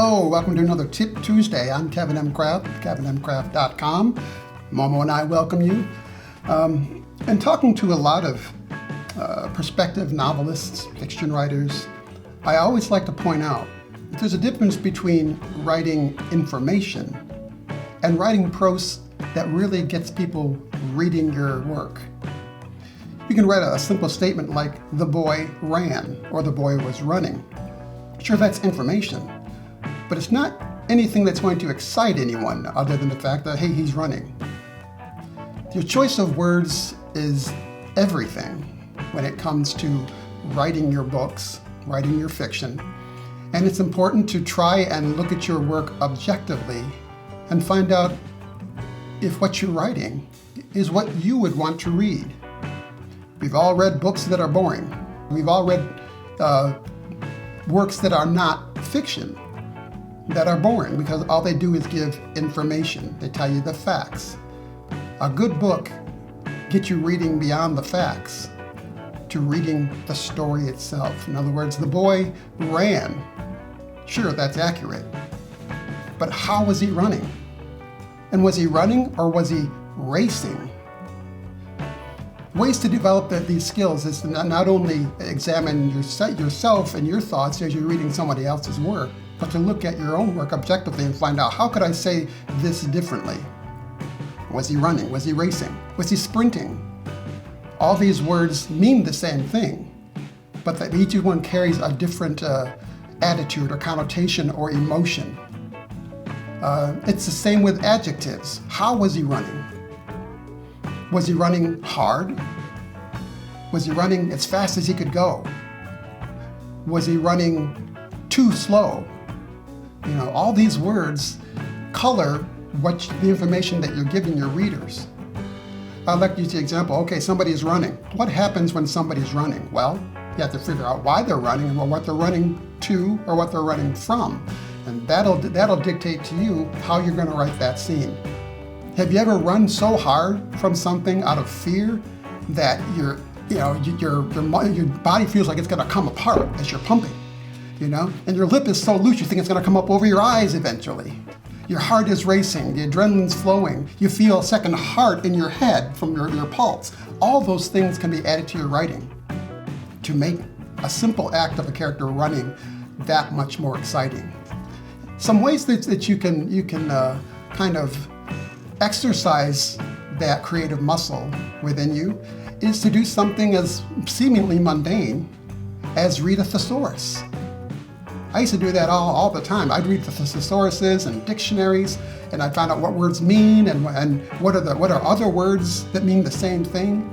Hello, welcome to another Tip Tuesday. I'm Kevin M. Kraft, kevinmcraft.com. Momo and I welcome you. And talking to a lot of prospective novelists, fiction writers, I always like to point out that there's a difference between writing information and writing prose that really gets people reading your work. You can write a simple statement like, "The boy ran," or "The boy was running." Sure, that's information, but it's not anything that's going to excite anyone other than the fact that, hey, he's running. Your choice of words is everything when it comes to writing your books, writing your fiction, and it's important to try and look at your work objectively and find out if what you're writing is what you would want to read. We've all read books that are boring. We've all read works that are not fiction, that are boring because all they do is give information. They tell you the facts. A good book gets you reading beyond the facts to reading the story itself. In other words, the boy ran. Sure, that's accurate. But how was he running? And was he running or was he racing? Ways to develop these skills is to not only examine yourself and your thoughts as you're reading somebody else's work, but to look at your own work objectively and find out, how could I say this differently? Was he running? Was he racing? Was he sprinting? All these words mean the same thing, but that each one carries a different attitude or connotation or emotion. It's the same with adjectives. How was he running? Was he running hard? Was he running as fast as he could go? Was he running too slow? You know, all these words color the information that you're giving your readers. I'd like to use the example, okay, somebody is running. What happens when somebody's running? Well, you have to figure out why they're running and what they're running to or what they're running from. And that'll dictate to you how you're going to write that scene. Have you ever run so hard from something out of fear that your body feels like it's going to come apart as you're pumping, and your lip is so loose you think it's going to come up over your eyes eventually. Your heart is racing, the adrenaline's flowing, you feel a second heart in your head from your pulse. All those things can be added to your writing to make a simple act of a character running that much more exciting. Some ways that you can kind of exercise that creative muscle within you is to do something as seemingly mundane as read a thesaurus. I used to do that all the time. I'd read the thesauruses and dictionaries, and I'd find out what words mean and what are other words that mean the same thing.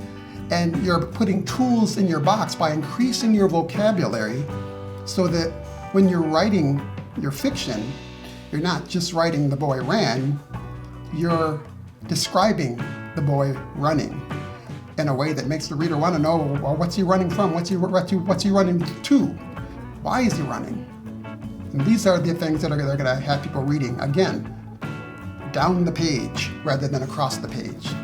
And you're putting tools in your box by increasing your vocabulary so that when you're writing your fiction, you're not just writing "the boy ran," you're describing the boy running in a way that makes the reader want to know, well, what's he running from? What's he running to? Why is he running? And these are the things that are going to have people reading, again, down the page rather than across the page.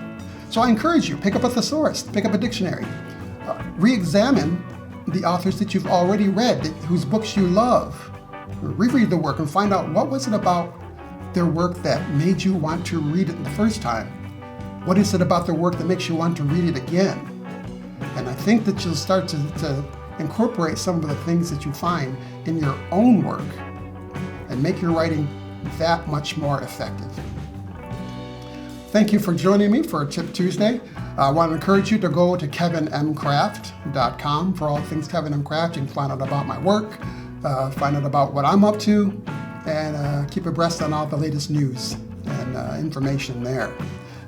So I encourage you, pick up a thesaurus, pick up a dictionary, re-examine the authors that you've already read, whose books you love. Reread the work and find out, what was it about their work that made you want to read it the first time? What is it about their work that makes you want to read it again? And I think that you'll start to incorporate some of the things that you find in your own work and make your writing that much more effective. Thank you for joining me for Tip Tuesday. I want to encourage you to go to kevinmcraft.com for all things Kevin M. Kraft. You can find out about my work, find out about what I'm up to, and keep abreast on all the latest news and information there.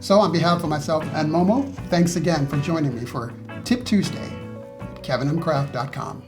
So on behalf of myself and Momo, thanks again for joining me for Tip Tuesday at kevinmcraft.com.